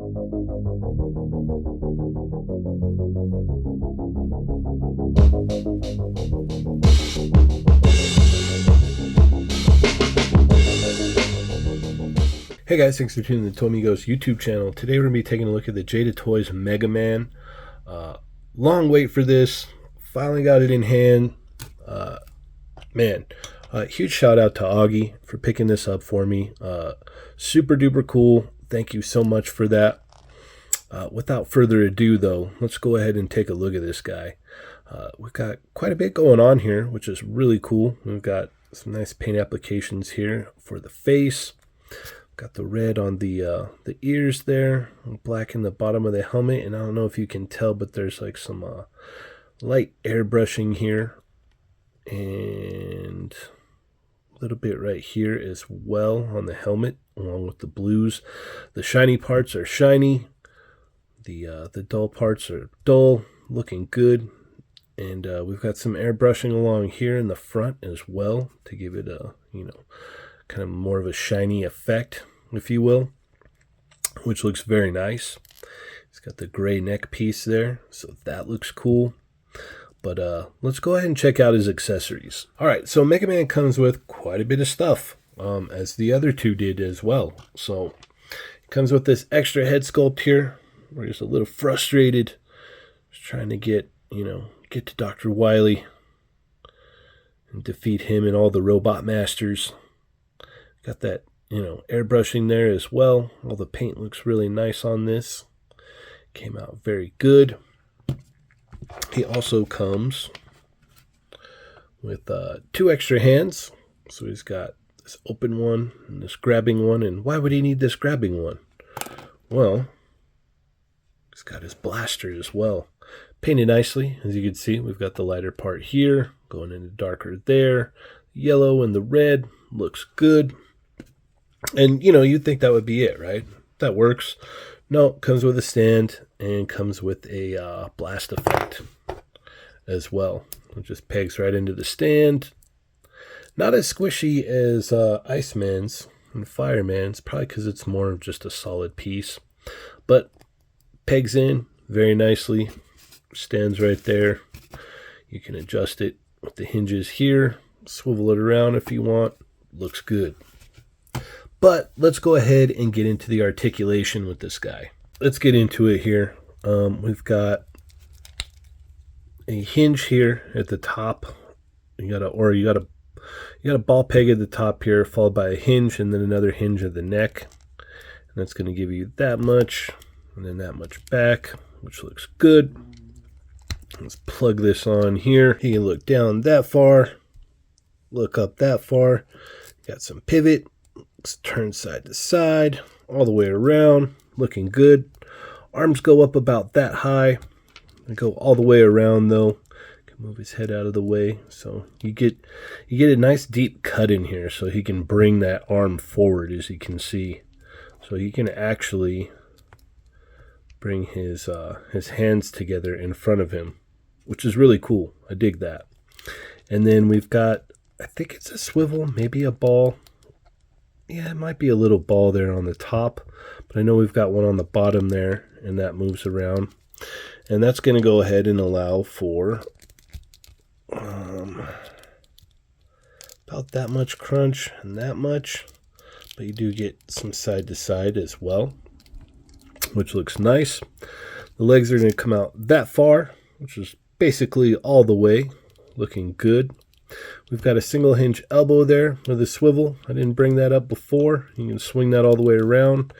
Hey guys, thanks for tuning in to the Tomigos YouTube channel. Today we're going to be taking a look at the Jada Toys Mega Man. Long wait for this. Finally got it in hand. Huge shout out to Augie for picking this up for me. Super duper cool. Thank you so much for that. Without further ado though, let's go ahead and take a look at this guy. We've got quite a bit going on here, which is really cool. We've got some nice paint applications here for the face. Got the red on the ears there, black in the bottom of the helmet, and I don't know if you can tell, but there's like some light airbrushing here, and a little bit right here as well on the helmet, along with the blues. The shiny parts are shiny, the dull parts are dull, looking good, and we've got some airbrushing along here in the front as well to give it a kind of more of a shiny effect, if you will, which looks very nice. It's got the gray neck piece there, so that looks cool. But let's go ahead and check out his accessories. Alright, so Mega Man comes with quite a bit of stuff, as the other two did as well. So it comes with this extra head sculpt here. We're just a little frustrated, just trying to get to Dr. Wily and defeat him and all the robot masters. Got that, airbrushing there as well. All the paint looks really nice on this. Came out very good. He also comes with 2 extra hands. So he's got this open one and this grabbing one. And why would he need this grabbing one? Well, he's got his blaster as well. Painted nicely, as you can see. We've got the lighter part here, going into darker there. Yellow and the red looks good. And, you'd think that would be it, right? That works. No, comes with a stand and comes with a blast effect as well. It just pegs right into the stand. Not as squishy as Iceman's and Fireman's, probably because it's more of just a solid piece. But pegs in very nicely. Stands right there. You can adjust it with the hinges here. Swivel it around if you want. Looks good. But let's go ahead and get into the articulation with this guy. Let's get into it here. We've got a hinge here at the top. You got a ball peg at the top here, followed by a hinge, and then another hinge at the neck. And that's going to give you that much, and then that much back, which looks good. Let's plug this on here. You can look down that far, look up that far. Got some pivot. Let's turn side to side, all the way around, looking good. Arms go up about that high. They go all the way around though. Can move his head out of the way, so you get a nice deep cut in here, so he can bring that arm forward, as you can see. So he can actually bring his hands together in front of him, which is really cool. I dig that. And then we've got, I think it's a swivel, maybe a ball. Yeah, it might be a little ball there on the top, but I know we've got one on the bottom there, and that moves around. And that's going to go ahead and allow for about that much crunch and that much, but you do get some side to side as well, which looks nice. The legs are going to come out that far, which is basically all the way, looking good. We've got a single hinge elbow there with a swivel. I didn't bring that up before. You can swing that all the way around.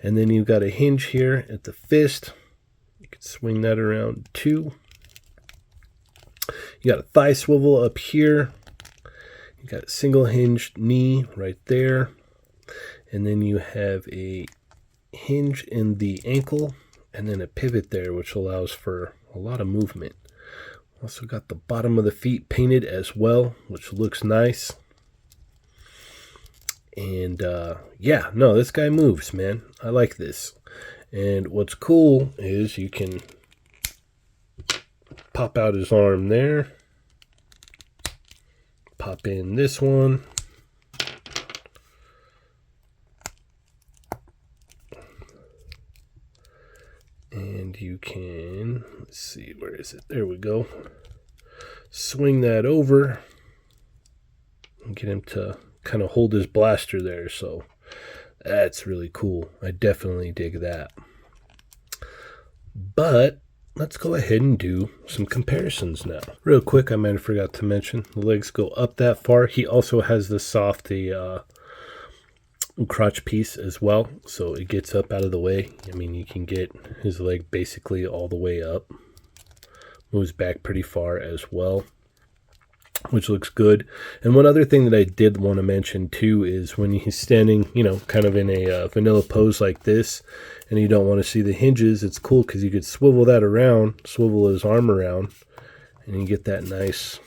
And then you've got a hinge here at the fist. You can swing that around too. You got a thigh swivel up here. You got a single hinged knee right there. And then you have a hinge in the ankle and then a pivot there, which allows for a lot of movement. Also got the bottom of the feet painted as well, which looks nice. And yeah, no, this guy moves, man. I like this. And what's cool is you can pop out his arm there. Pop in this one. you can, let's see, where is it? There we go. Swing that over and get him to kind of hold his blaster there. So that's really cool. I definitely dig that. But let's go ahead and do some comparisons now. Real quick, I might have forgot to mention, the legs go up that far. He also has the softy crotch piece as well, so it gets up out of the way. I mean, you can get his leg basically all the way up. Moves back pretty far as well, which looks good. And one other thing that I did want to mention too is when he's standing, kind of in a vanilla pose like this, and you don't want to see the hinges, it's cool because you could swivel that around, swivel his arm around, and you get that nice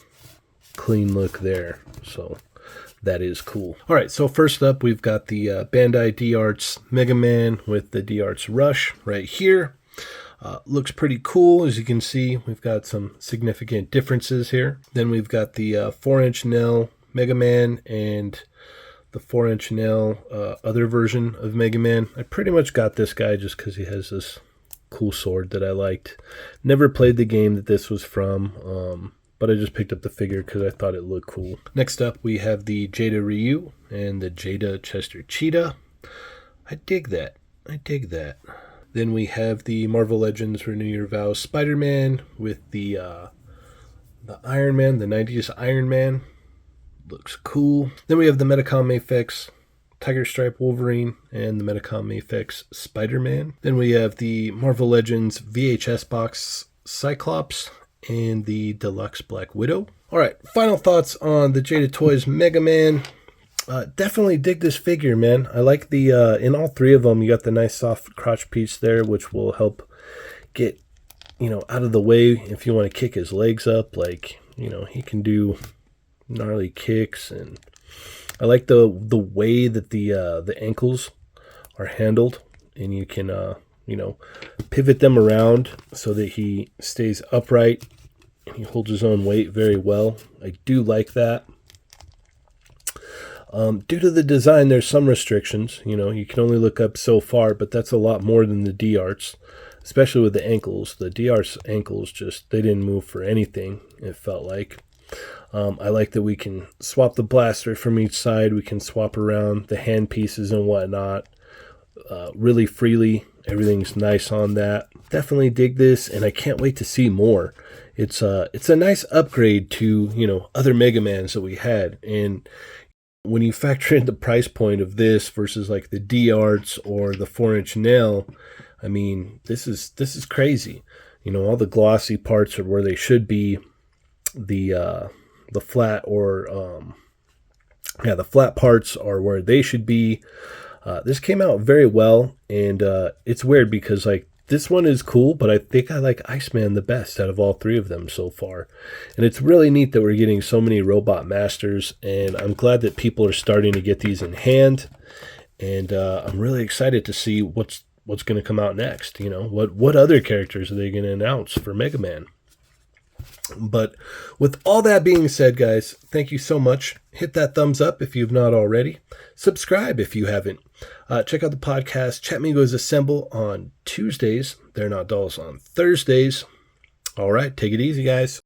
clean look there. So that is cool. All right, so first up, we've got the Bandai D-Arts Mega Man with the D-Arts Rush right here. Looks pretty cool. As you can see, we've got some significant differences here. Then we've got the 4-inch nail Mega Man and the 4-inch nail other version of Mega Man. I pretty much got this guy just because he has this cool sword that I liked. Never played the game that this was from, but I just picked up the figure because I thought it looked cool. Next up, we have the Jada Ryu and the Jada Chester Cheetah. I dig that. I dig that. Then we have the Marvel Legends Renew Your Vows Spider-Man with the Iron Man, the 90s Iron Man. Looks cool. Then we have the Medicom Mafex Tiger Stripe Wolverine and the Medicom Mafex Spider-Man. Then we have the Marvel Legends VHS box Cyclops and the Deluxe Black Widow. All right, final thoughts on the Jada Toys Mega Man. Definitely dig this figure, man. I like the, in all three of them, you got the nice soft crotch piece there, which will help get, out of the way if you want to kick his legs up. Like, he can do gnarly kicks, and I like the way that the ankles are handled, and you can, pivot them around so that he stays upright and he holds his own weight very well. I do like that. Due to the design, there's some restrictions. You can only look up so far, but that's a lot more than the D-Arts, especially with the ankles. The D-Arts ankles they didn't move for anything, it felt like. I like that we can swap the blaster from each side. We can swap around the hand pieces and whatnot really freely. Everything's nice on that. Definitely dig this, and I can't wait to see more. It's a nice upgrade to, other Mega Mans that we had. And when you factor in the price point of this versus like the D-Arts or the 4-inch nail, I mean, this is crazy. All the glossy parts are where they should be. The flat the flat parts are where they should be. This came out very well, and it's weird because like this one is cool, but I think I like Iceman the best out of all three of them so far. And it's really neat that we're getting so many Robot Masters, and I'm glad that people are starting to get these in hand. And I'm really excited to see what's going to come out next. What other characters are they going to announce for Mega Man? But with all that being said, guys, thank you so much. Hit that thumbs up if you've not already. Subscribe if you haven't. Check out the podcast Chat Migos Assemble on Tuesdays. They're Not Dolls on Thursdays. All right, take it easy, guys.